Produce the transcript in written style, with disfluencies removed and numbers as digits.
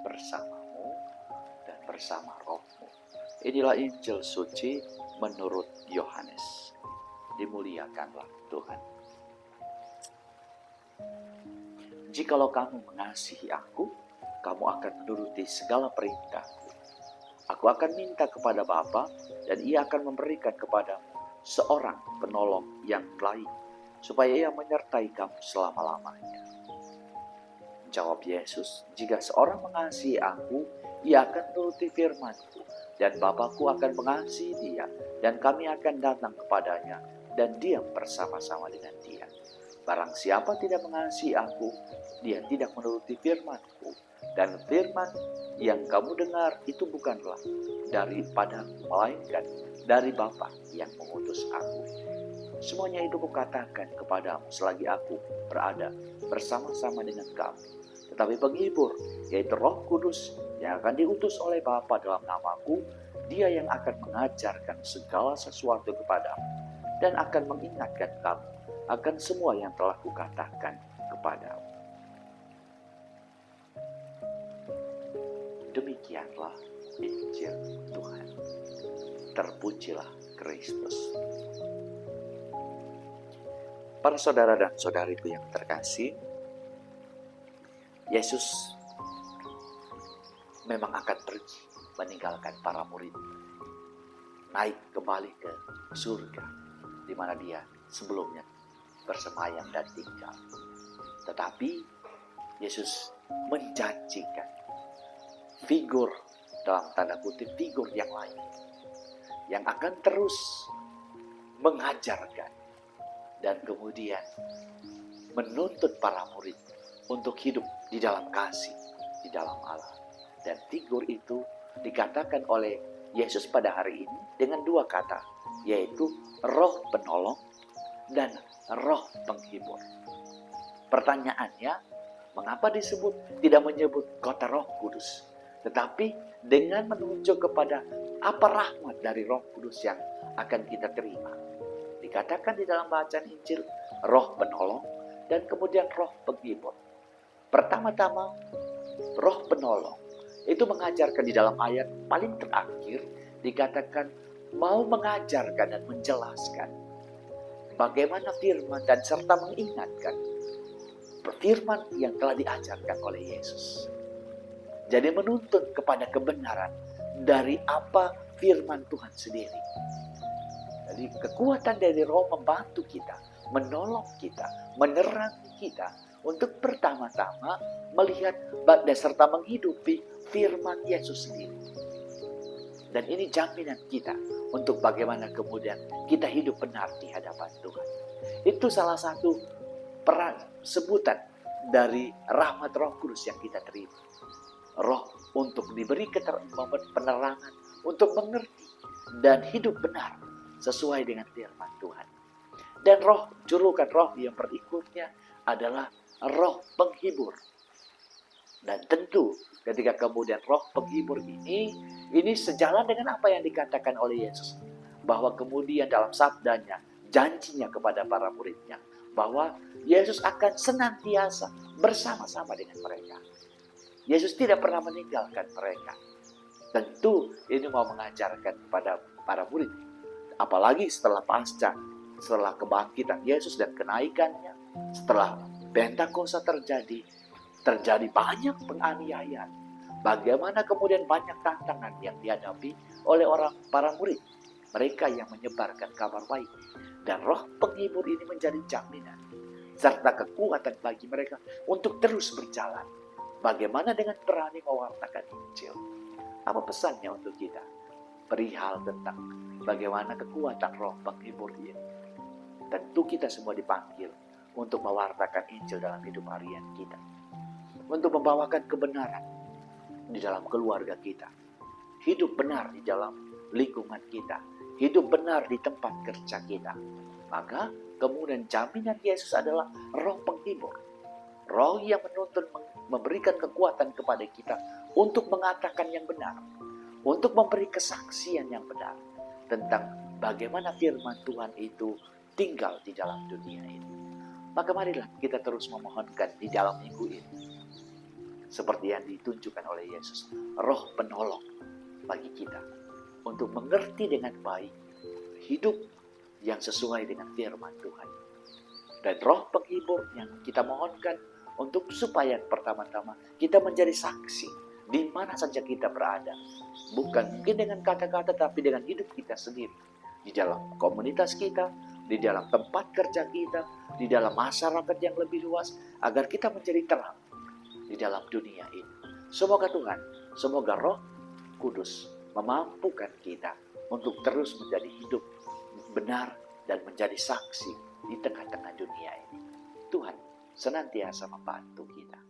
bersamamu dan bersama rohmu. Inilah Injil suci menurut Yohanes. Dimuliakanlah Tuhan. Jikalau kamu mengasihi aku, kamu akan menuruti segala perintahku. Aku akan minta kepada Bapa, dan Ia akan memberikan kepadamu seorang penolong yang lain, supaya Ia menyertai kamu selama-lamanya. Jawab Yesus, jika seorang mengasihi aku, ia akan menuruti firman-Ku, dan Bapa-Ku akan mengasihi dia, dan kami akan datang kepadanya, dan diam bersama-sama dengan dia. Barang siapa tidak mengasihi aku, dia tidak menuruti firman-Ku, dan firman yang kamu dengar itu bukanlah daripadaku, melainkan dari Bapa yang mengutus aku. Semuanya itu kukatakan kepadamu selagi aku berada bersama-sama dengan kamu. Tetapi penghibur, yaitu Roh Kudus yang akan diutus oleh Bapa dalam namaku, dia yang akan mengajarkan segala sesuatu kepadamu dan akan mengingatkan kamu akan semua yang telah kukatakan kepadamu. Demikianlah Injil Tuhan. Terpujilah Kristus. Para saudara dan saudariku yang terkasih, Yesus memang akan pergi meninggalkan para murid, naik kembali ke surga, di mana dia sebelumnya bersemayam dan tinggal. Tetapi Yesus menjanjikan figur, dalam tanda kutip figur yang lain, yang akan terus mengajarkan dan kemudian menuntut para murid untuk hidup di dalam kasih, di dalam Allah. Dan figur itu dikatakan oleh Yesus pada hari ini dengan dua kata, yaitu Roh Penolong dan Roh Penghibur. Pertanyaannya, mengapa disebut tidak menyebut kota Roh Kudus, tetapi dengan menunjuk kepada apa rahmat dari Roh Kudus yang akan kita terima? Dikatakan di dalam bacaan Injil, Roh Penolong dan kemudian Roh Penghibur. Pertama-tama, Roh Penolong itu mengajarkan di dalam ayat paling terakhir, dikatakan mau mengajarkan dan menjelaskan bagaimana firman dan serta mengingatkan firman yang telah diajarkan oleh Yesus. Jadi menuntut kepada kebenaran dari apa firman Tuhan sendiri. Jadi kekuatan dari Roh membantu kita, menolong kita, menerangi kita untuk pertama-tama melihat dan serta menghidupi firman Yesus sendiri. Dan ini jaminan kita untuk bagaimana kemudian kita hidup benar di hadapan Tuhan. Itu salah satu peran sebutan dari rahmat Roh Kudus yang kita terima. Roh untuk diberi penerangan, untuk mengerti dan hidup benar sesuai dengan firman Tuhan. Dan roh, julukan roh yang berikutnya adalah Roh Penghibur. Dan tentu ketika kemudian Roh Penghibur ini sejalan dengan apa yang dikatakan oleh Yesus, bahwa kemudian dalam sabdanya, janjinya kepada para muridnya, bahwa Yesus akan senantiasa bersama-sama dengan mereka. Yesus tidak pernah meninggalkan mereka. Tentu ini mau mengajarkan kepada para murid, apalagi setelah kebangkitan Yesus dan kenaikannya, setelah Pentakosta terjadi banyak penganiayaan. Bagaimana kemudian banyak tantangan yang dihadapi oleh para murid, mereka yang menyebarkan kabar baik. Dan Roh Penghibur ini menjadi jaminan serta kekuatan bagi mereka untuk terus berjalan. Bagaimana dengan berani mewartakan Injil? Apa pesannya untuk kita? Perihal tentang bagaimana kekuatan Roh Penghibur ini. Tentu kita semua dipanggil untuk mewartakan Injil dalam hidup harian kita. Untuk membawakan kebenaran di dalam keluarga kita. Hidup benar di dalam lingkungan kita. Hidup benar di tempat kerja kita. Maka kemudian jaminan Yesus adalah Roh Penghibur. Roh yang menuntun, memberikan kekuatan kepada kita untuk mengatakan yang benar. Untuk memberi kesaksian yang benar tentang bagaimana firman Tuhan itu tinggal di dalam dunia ini. Maka marilah kita terus memohonkan di dalam minggu ini. seperti yang ditunjukkan oleh Yesus, roh penolong bagi kita untuk mengerti dengan baik hidup yang sesuai dengan firman Tuhan. Dan roh penghibur yang kita mohonkan untuk supaya pertama-tama kita menjadi saksi di mana saja kita berada. Bukan mungkin dengan kata-kata, tapi dengan hidup kita sendiri. Di dalam komunitas kita, di dalam tempat kerja kita, di dalam masyarakat yang lebih luas, agar kita menjadi terang di dalam dunia ini. Semoga Tuhan, semoga Roh Kudus memampukan kita untuk terus menjadi hidup benar dan menjadi saksi di tengah-tengah dunia ini. Tuhan senantiasa membantu kita.